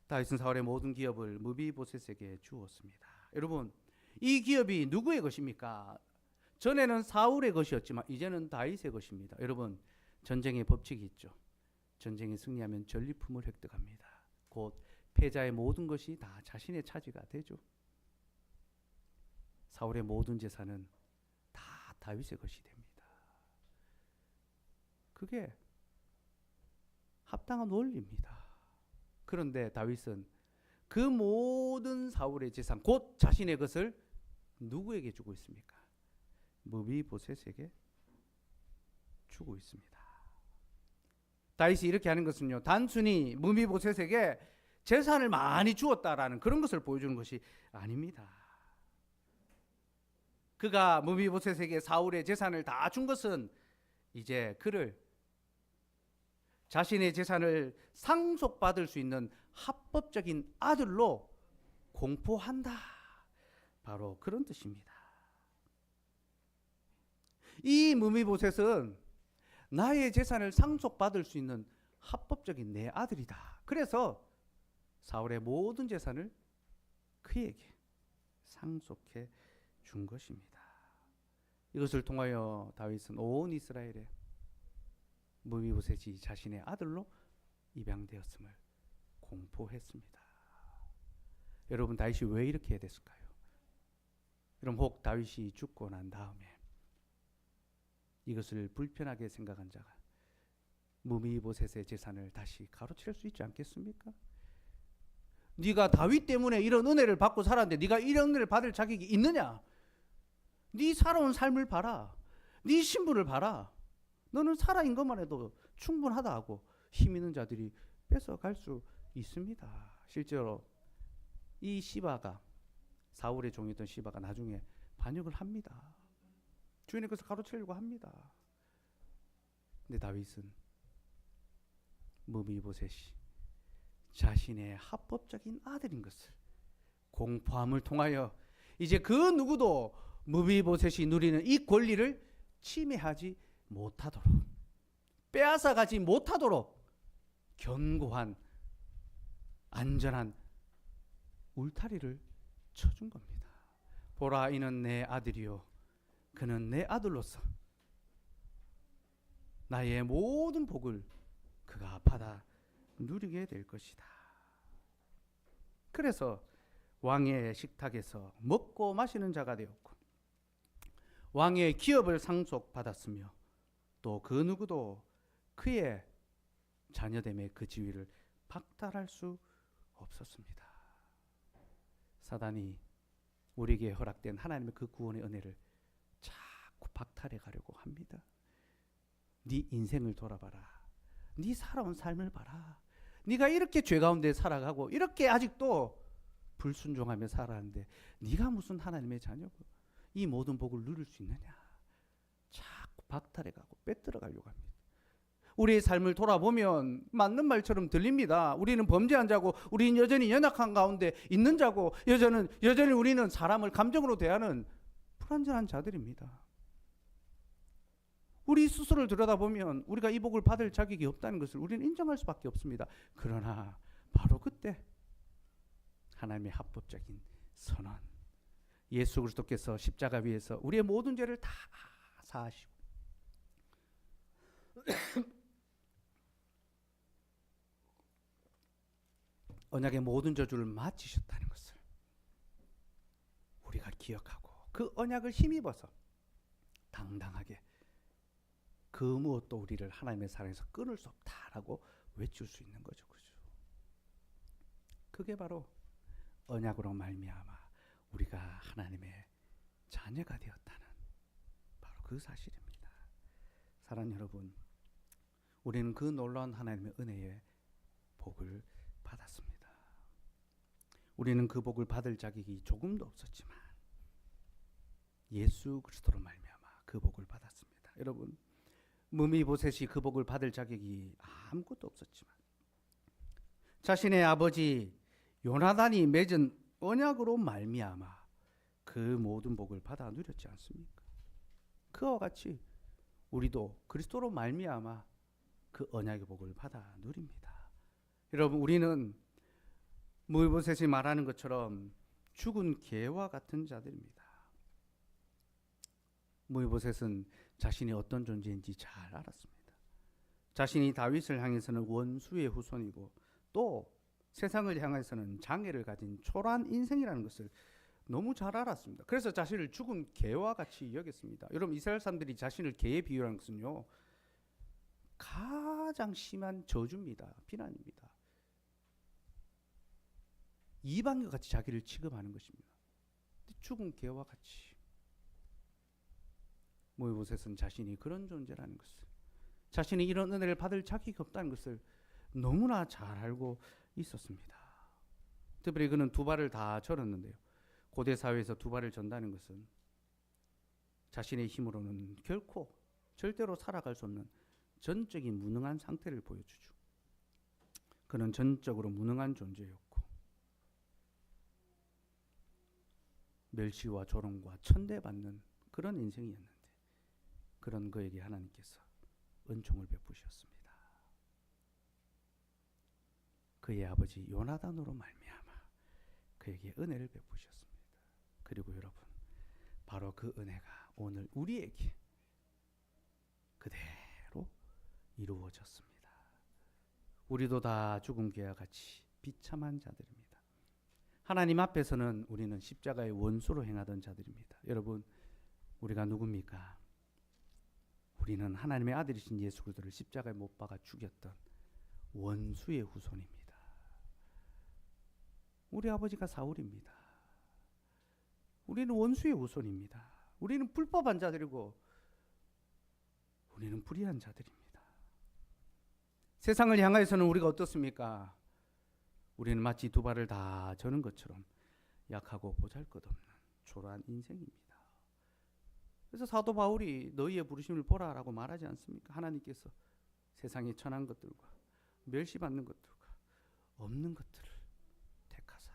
다윗은 사울의 모든 기업을 무비보셋에게 주었습니다. 여러분, 이 기업이 누구의 것입니까? 전에는 사울의 것이었지만 이제는 다윗의 것입니다. 여러분, 전쟁의 법칙이 있죠. 전쟁에 승리하면 전리품을 획득합니다. 곧 패자의 모든 것이 다 자신의 차지가 되죠. 사울의 모든 재산은 다 다윗의 것이 됩니다. 그게 합당한 원리입니다. 그런데 다윗은 그 모든 사울의 재산, 곧 자신의 것을 누구에게 주고 있습니까? 무비보셋에게 주고 있습니다. 다윗이 이렇게 하는 것은요, 단순히 무비보셋에게 재산을 많이 주었다라는 그런 것을 보여주는 것이 아닙니다. 그가 무비보셋에게 사울의 재산을 다 준 것은 이제 그를 자신의 재산을 상속받을 수 있는 합법적인 아들로 공포한다. 바로 그런 뜻입니다. 이 무비보셋은 나의 재산을 상속받을 수 있는 합법적인 내 아들이다. 그래서 사울의 모든 재산을 그에게 상속해 준 것입니다. 이것을 통하여 다윗은 온 이스라엘에 무비보셋이 자신의 아들로 입양되었음을 공포했습니다. 여러분, 다윗이 왜 이렇게 됐을까요? 여러분, 혹 다윗이 죽고 난 다음에 이것을 불편하게 생각한 자가 무비보셋의 재산을 다시 가로챌 수 있지 않겠습니까? 네가 다윗 때문에 이런 은혜를 받고 살았는데 네가 이런 은혜를 받을 자격이 있느냐? 네 살아온 삶을 봐라. 네 신분을 봐라. 너는 살아인 것만 해도 충분하다 하고 힘 있는 자들이 뺏어갈 수 있습니다. 실제로 이 시바가, 사울의 종이었던 시바가 나중에 반역을 합니다. 주인의 것을 가로채려고 합니다. 근데 다윗은 무비보셋이 자신의 합법적인 아들인 것을 공포함을 통하여 이제 그 누구도 무비보셋이 누리는 이 권리를 침해하지 못하도록, 빼앗아가지 못하도록 견고한 안전한 울타리를 쳐준 겁니다. 보라, 이는 내 아들이요 그는 내 아들로서 나의 모든 복을 그가 받아 누리게 될 것이다. 그래서 왕의 식탁에서 먹고 마시는 자가 되었고 왕의 기업을 상속받았으며 또 그 누구도 그의 자녀됨의 그 지위를 박탈할 수 없었습니다. 사단이 우리에게 허락된 하나님의 그 구원의 은혜를 자꾸 박탈해 가려고 합니다. 네 인생을 돌아봐라. 네 살아온 삶을 봐라. 네가 이렇게 죄 가운데 살아가고 이렇게 아직도 불순종하며 살아가는데 네가 무슨 하나님의 자녀고 이 모든 복을 누릴 수 있느냐? 자꾸 박탈해가고 빼들어가려고 합니다. 우리의 삶을 돌아보면 맞는 말처럼 들립니다. 우리는 범죄한 자고 우리는 여전히 연약한 가운데 있는 자고 여전히 우리는 사람을 감정으로 대하는 불완전한 자들입니다. 우리 스스로를 들여다보면 우리가 이 복을 받을 자격이 없다는 것을 우리는 인정할 수밖에 없습니다. 그러나 바로 그때 하나님의 합법적인 선언, 예수 그리스도께서 십자가 위에서 우리의 모든 죄를 다 사하시고 언약의 모든 저주를 마치셨다는 것을 우리가 기억하고 그 언약을 힘입어서 당당하게 그 무엇도 우리를 하나님의 사랑에서 끊을 수 없다라고 외칠 수 있는 거죠. 그죠? 그게 바로 언약으로 말미암아 우리가 하나님의 자녀가 되었다는 바로 그 사실입니다. 사랑하는 여러분, 우리는 그 놀라운 하나님의 은혜의 복을 받았습니다. 우리는 그 복을 받을 자격이 조금도 없었지만 예수 그리스도로 말미암아 그 복을 받았습니다. 여러분, 무비보셋이 그 복을 받을 자격이 아무것도 없었지만 자신의 아버지 요나단이 맺은 언약으로 말미암아 그 모든 복을 받아 누렸지 않습니까? 그와 같이 우리도 그리스도로 말미암아 그 언약의 복을 받아 누립니다. 여러분, 우리는 무비보셋이 말하는 것처럼 죽은 개와 같은 자들입니다. 무비보셋은 자신이 어떤 존재인지 잘 알았습니다. 자신이 다윗을 향해서는 원수의 후손이고 또 세상을 향해서는 장애를 가진 초라한 인생이라는 것을 너무 잘 알았습니다. 그래서 자신을 죽은 개와 같이 여겼습니다. 여러분, 이스라엘 사람들이 자신을 개에 비유하는 것은요, 가장 심한 저주입니다. 비난입니다. 이방인과 같이 자기를 취급하는 것입니다. 죽은 개와 같이. 모세보셋은 자신이 그런 존재라는 것을, 자신이 이런 은혜를 받을 자격이 없다는 것을 너무나 잘 알고 있었습니다. 특별히 그는 두 발을 다 절었는데요. 고대 사회에서 두 발을 전다는 것은 자신의 힘으로는 결코 절대로 살아갈 수 없는 전적인 무능한 상태를 보여주죠. 그는 전적으로 무능한 존재였고 멸시와 조롱과 천대받는 그런 인생이었는데, 그런 그에게 하나님께서 은총을 베푸셨습니다. 그의 아버지 요나단으로 말미암아 그에게 은혜를 베푸셨습니다. 그리고 여러분, 바로 그 은혜가 오늘 우리에게 그대로 이루어졌습니다. 우리도 다 죽은 개와 같이 비참한 자들입니다. 하나님 앞에서는 우리는 십자가의 원수로 행하던 자들입니다. 여러분, 우리가 누굽니까? 우리는 하나님의 아들이신 예수 그리스도를 십자가에 못 박아 죽였던 원수의 후손입니다. 우리 아버지가 사울입니다. 우리는 원수의 후손입니다. 우리는 불법한 자들이고 우리는 불의한 자들입니다. 세상을 향하여서는 우리가 어떻습니까? 우리는 마치 두 발을 다 저는 것처럼 약하고 보잘것없는 초라한 인생입니다. 그래서 사도 바울이 너희의 부르심을 보라라고 말하지 않습니까? 하나님께서 세상에 천한 것들과 멸시받는 것들과 없는 것들을 택하사.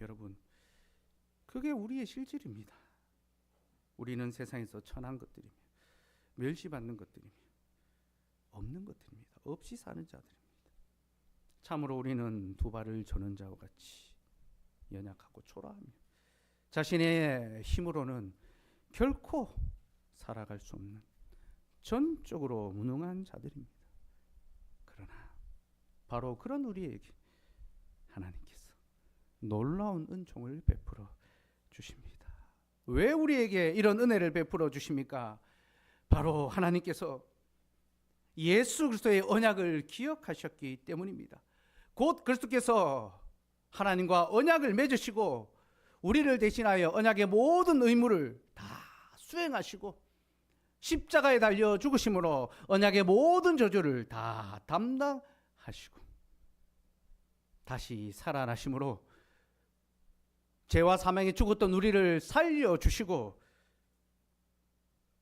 여러분, 그게 우리의 실질입니다. 우리는 세상에서 천한 것들이며 멸시받는 것들이며 없는 것들입니다. 없이 사는 자들입니다. 참으로 우리는 두 발을 저는 자와 같이 연약하고 초라하며 자신의 힘으로는 결코 살아갈 수 없는 전적으로 무능한 자들입니다. 그러나 바로 그런 우리에게 하나님께서 놀라운 은총을 베풀어 주십니다. 왜 우리에게 이런 은혜를 베풀어 주십니까? 바로 하나님께서 예수 그리스도의 언약을 기억하셨기 때문입니다. 곧 그리스도께서 하나님과 언약을 맺으시고 우리를 대신하여 언약의 모든 의무를 다 수행하시고 십자가에 달려 죽으심으로 언약의 모든 저주를 다 담당하시고 다시 살아나심으로 죄와 사망에 죽었던 우리를 살려주시고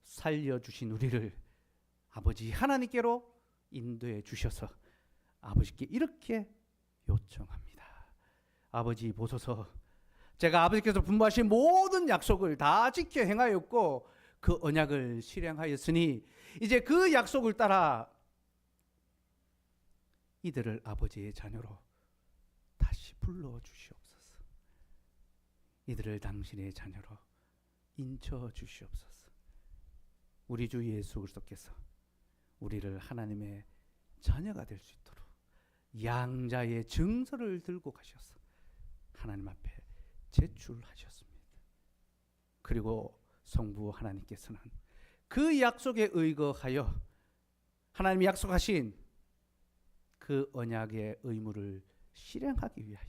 살려주신 우리를 아버지 하나님께로 인도해 주셔서 아버지께 이렇게 요청합니다. 아버지 보소서, 제가 아버지께서 분부하신 모든 약속을 다 지켜 행하였고 그 언약을 실행하였으니 이제 그 약속을 따라 이들을 아버지의 자녀로 다시 불러주시옵소서. 이들을 당신의 자녀로 인쳐주시옵소서. 우리 주 예수 그리스도께서 우리를 하나님의 자녀가 될 수 있도록 양자의 증서를 들고 가셔서 하나님 앞에 제출하셨습니다. 그리고 성부 하나님께서는 그 약속에 의거하여 하나님이 약속하신 그 언약의 의무를 실행하기 위하여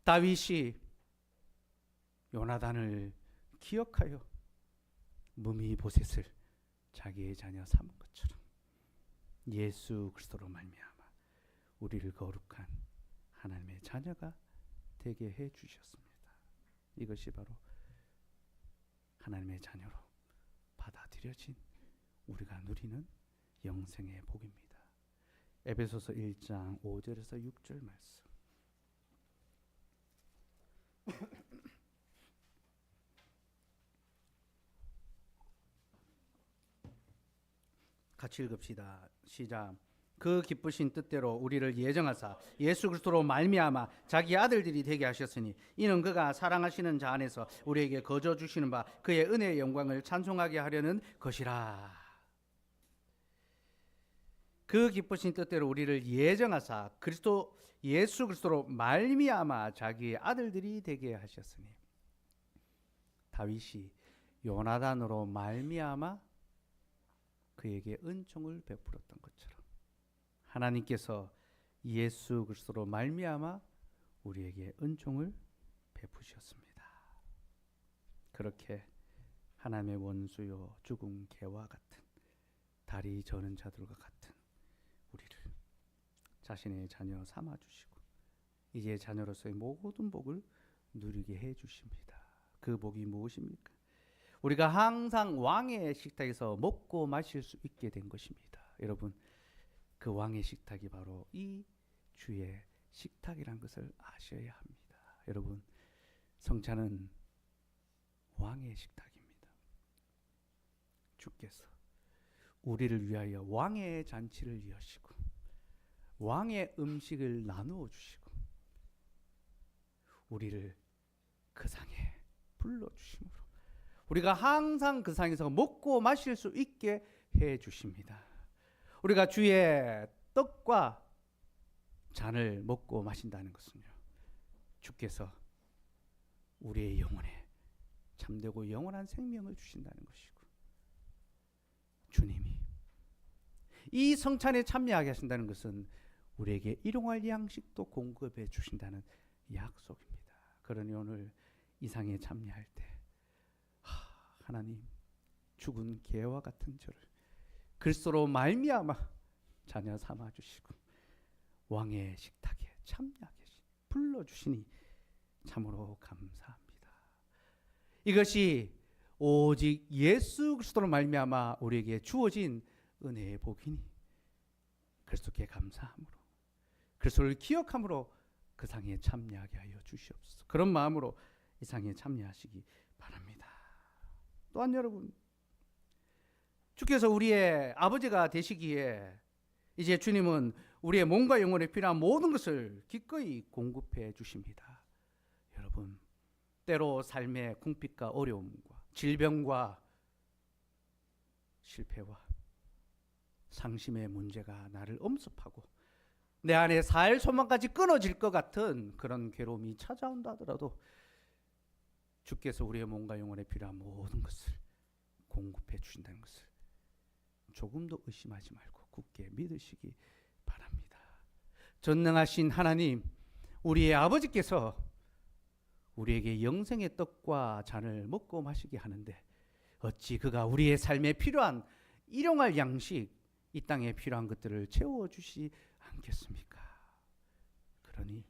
다윗이 요나단을 기억하여 무미보셋을 자기의 자녀 삼은 것처럼 예수 그리스도로 말미암아 우리를 거룩한 하나님의 자녀가 되게 해 주셨습니다. 이것이 바로 하나님의 자녀로 받아들여진 우리가 누리는 영생의 복입니다. 에베소서 1장 5절에서 6절 말씀. 같이 읽읍시다. 시작. 그 기쁘신 뜻대로 우리를 예정하사 예수 그리스도로 말미암아 자기 아들들이 되게 하셨으니 이는 그가 사랑하시는 자 안에서 우리에게 거저 주시는 바 그의 은혜의 영광을 찬송하게 하려는 것이라. 그 기쁘신 뜻대로 우리를 예정하사 그리스도 예수 그리스도로 말미암아 자기의 아들들이 되게 하셨으니 다윗이 요나단으로 말미암아 그에게 은총을 베풀었던 것처럼 하나님께서 예수 그리스도로 말미암아 우리에게 은총을 베푸셨습니다. 그렇게 하나님의 원수요 죽은 개와 같은 다리 저는 자들과 같은 우리를 자신의 자녀 삼아 주시고 이제 자녀로서의 모든 복을 누리게 해 주십니다. 그 복이 무엇입니까? 우리가 항상 왕의 식탁에서 먹고 마실 수 있게 된 것입니다. 여러분, 그 왕의 식탁이 바로 이 주의 식탁이란 것을 아셔야 합니다. 여러분, 성찬은 왕의 식탁입니다. 주께서 우리를 위하여 왕의 잔치를 여시고 왕의 음식을 나누어 주시고 우리를 그 상에 불러주심으로 우리가 항상 그 상에서 먹고 마실 수 있게 해 주십니다. 우리가 주의 떡과 잔을 먹고 마신다는 것은요, 주께서 우리의 영혼에 참되고 영원한 생명을 주신다는 것이고, 주님이 이 성찬에 참여하게 하신다는 것은 우리에게 일용할 양식도 공급해 주신다는 약속입니다. 그러니 오늘 이 상에 참여할 때 하나님, 죽은 개와 같은 저를 그리스도로 말미암아 자녀 삼아 주시고 왕의 식탁에 참여하게 불러주시니 참으로 감사합니다. 이것이 오직 예수 그리스도로 말미암아 우리에게 주어진 은혜의 복이니 그리스도께 감사함으로 그리스도를 기억함으로 그 상에 참여하게 하여 주시옵소서. 그런 마음으로 이 상에 참여하시기 바랍니다. 또한 여러분, 주께서 우리의 아버지가 되시기에 이제 주님은 우리의 몸과 영혼에 필요한 모든 것을 기꺼이 공급해 주십니다. 여러분, 때로 삶의 궁핍과 어려움과 질병과 실패와 상심의 문제가 나를 엄습하고 내 안에 살 소망까지 끊어질 것 같은 그런 괴로움이 찾아온다 하더라도 주께서 우리의 몸과 영혼에 필요한 모든 것을 공급해 주신다는 것을 조금도 의심하지 말고 굳게 믿으시기 바랍니다. 전능하신 하나님, 우리의 아버지께서 우리에게 영생의 떡과 잔을 먹고 마시게 하는데 어찌 그가 우리의 삶에 필요한 일용할 양식, 이 땅에 필요한 것들을 채워주시지 않겠습니까? 그러니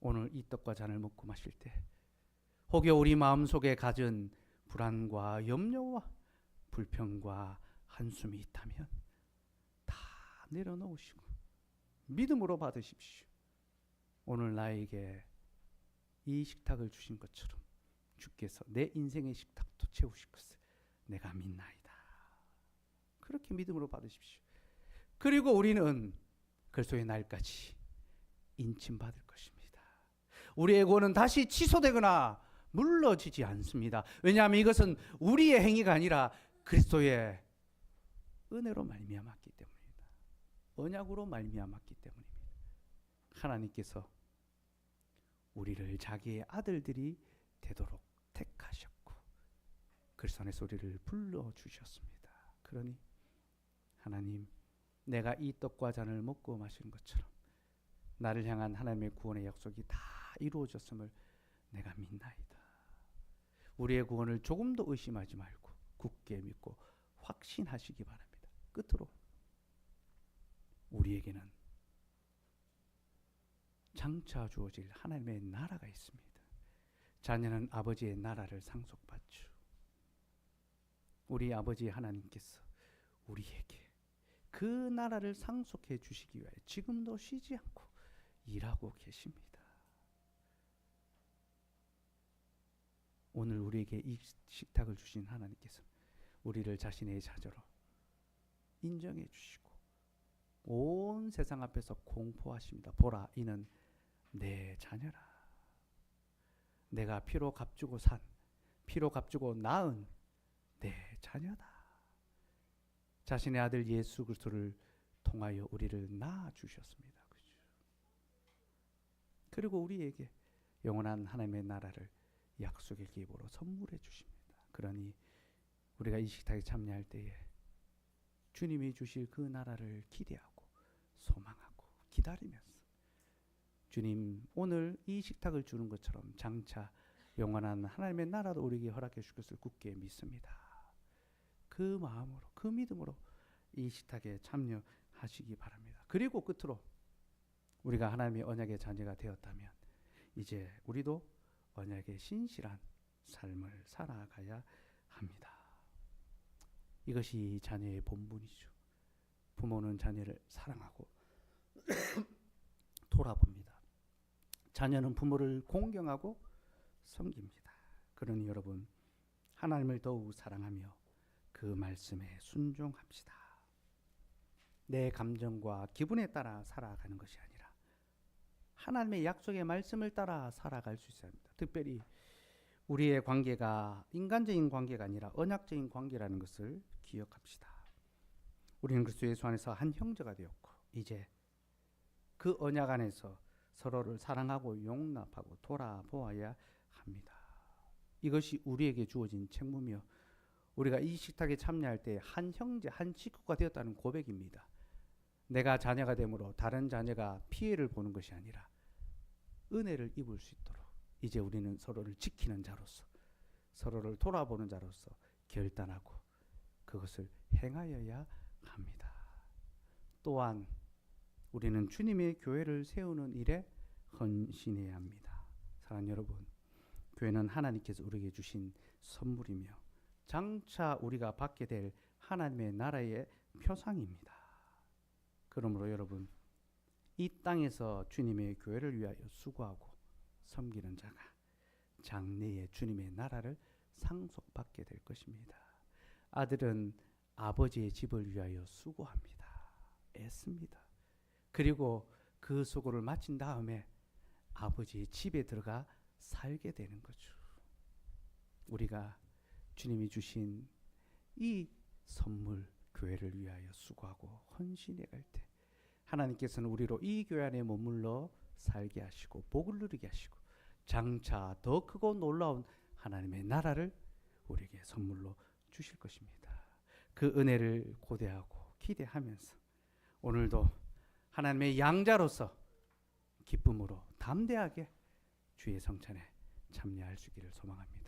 오늘 이 떡과 잔을 먹고 마실 때 혹여 우리 마음속에 가진 불안과 염려와 불평과 한숨이 있다면 다 내려놓으시고 믿음으로 받으십시오. 오늘 나에게 이 식탁을 주신 것처럼 주께서 내 인생의 식탁도 채우실 것을 내가 믿나이다. 그렇게 믿음으로 받으십시오. 그리고 우리는 그리스도의 날까지 인침받을 것입니다. 우리의 구원은 다시 취소되거나 물러지지 않습니다. 왜냐하면 이것은 우리의 행위가 아니라 그리스도의 은혜로 말미암았기 때문입니다. 언약으로 말미암았기 때문입니다. 하나님께서 우리를 자기의 아들들이 되도록 택하셨고 그리스도 안에서 우리를 불러주셨습니다. 그러니 하나님, 내가 이 떡과 잔을 먹고 마시는 것처럼 나를 향한 하나님의 구원의 약속이 다 이루어졌음을 내가 믿나이다. 우리의 구원을 조금도 의심하지 말고 굳게 믿고 확신하시기 바랍니다. 끝으로 우리에게는 장차 주어질 하나님의 나라가 있습니다. 자녀는 아버지의 나라를 상속받죠. 우리 아버지 하나님께서 우리에게 그 나라를 상속해 주시기 위해 지금도 쉬지 않고 일하고 계십니다. 오늘 우리에게 이 식탁을 주신 하나님께서 우리를 자신의 자녀로 인정해 주시고 온 세상 앞에서 공포하십니다. 보라, 이는 내 자녀라. 내가 피로 값주고 산, 피로 값주고 낳은 내 자녀다. 자신의 아들 예수 그리스도를 통하여 우리를 낳아 주셨습니다. 그죠? 그리고 우리에게 영원한 하나님의 나라를 약속의 기업으로 선물해 주십니다. 그러니 우리가 이 식탁에 참여할 때에 주님이 주실 그 나라를 기대하고 소망하고 기다리면서 주님 오늘 이 식탁을 주는 것처럼 장차 영원한 하나님의 나라도 우리에게 허락해 줄 것을 굳게 믿습니다. 그 마음으로 그 믿음으로 이 식탁에 참여하시기 바랍니다. 그리고 끝으로 우리가 하나님의 언약의 자녀가 되었다면 이제 우리도 언약의 신실한 삶을 살아가야 합니다. 이것이 자녀의 본분이죠. 부모는 자녀를 사랑하고 돌아봅니다. 자녀는 부모를 공경하고 섬깁니다. 그러니 여러분 하나님을 더욱 사랑하며 그 말씀에 순종합시다. 내 감정과 기분에 따라 살아가는 것이 아니라 하나님의 약속의 말씀을 따라 살아갈 수 있어야 합니다. 특별히 우리의 관계가 인간적인 관계가 아니라 언약적인 관계라는 것을 기억합시다. 우리는 그리스도 예수 안에서 한 형제가 되었고 이제 그 언약 안에서 서로를 사랑하고 용납하고 돌아보아야 합니다. 이것이 우리에게 주어진 책무며 우리가 이 식탁에 참여할 때 한 형제, 한 식구가 되었다는 고백입니다. 내가 자녀가 되므로 다른 자녀가 피해를 보는 것이 아니라 은혜를 입을 수 있도록 이제 우리는 서로를 지키는 자로서 서로를 돌아보는 자로서 결단하고 그것을 행하여야 합니다. 또한 우리는 주님의 교회를 세우는 일에 헌신해야 합니다. 사랑하는 여러분, 교회는 하나님께서 우리에게 주신 선물이며 장차 우리가 받게 될 하나님의 나라의 표상입니다. 그러므로 여러분, 이 땅에서 주님의 교회를 위하여 수고하고 섬기는 자가 장래에 주님의 나라를 상속받게 될 것입니다. 아들은 아버지의 집을 위하여 수고합니다. 애씁니다. 그리고 그 수고를 마친 다음에 아버지의 집에 들어가 살게 되는 거죠. 우리가 주님이 주신 이 선물 교회를 위하여 수고하고 헌신해 갈 때 하나님께서는 우리로 이 교회 안에 머물러 살게 하시고 복을 누리게 하시고 장차 더 크고 놀라운 하나님의 나라를 우리에게 선물로 주실 것입니다. 그 은혜를 고대하고 기대하면서 오늘도 하나님의 양자로서 기쁨으로 담대하게 주의 성찬에 참여할 수 있기를 소망합니다.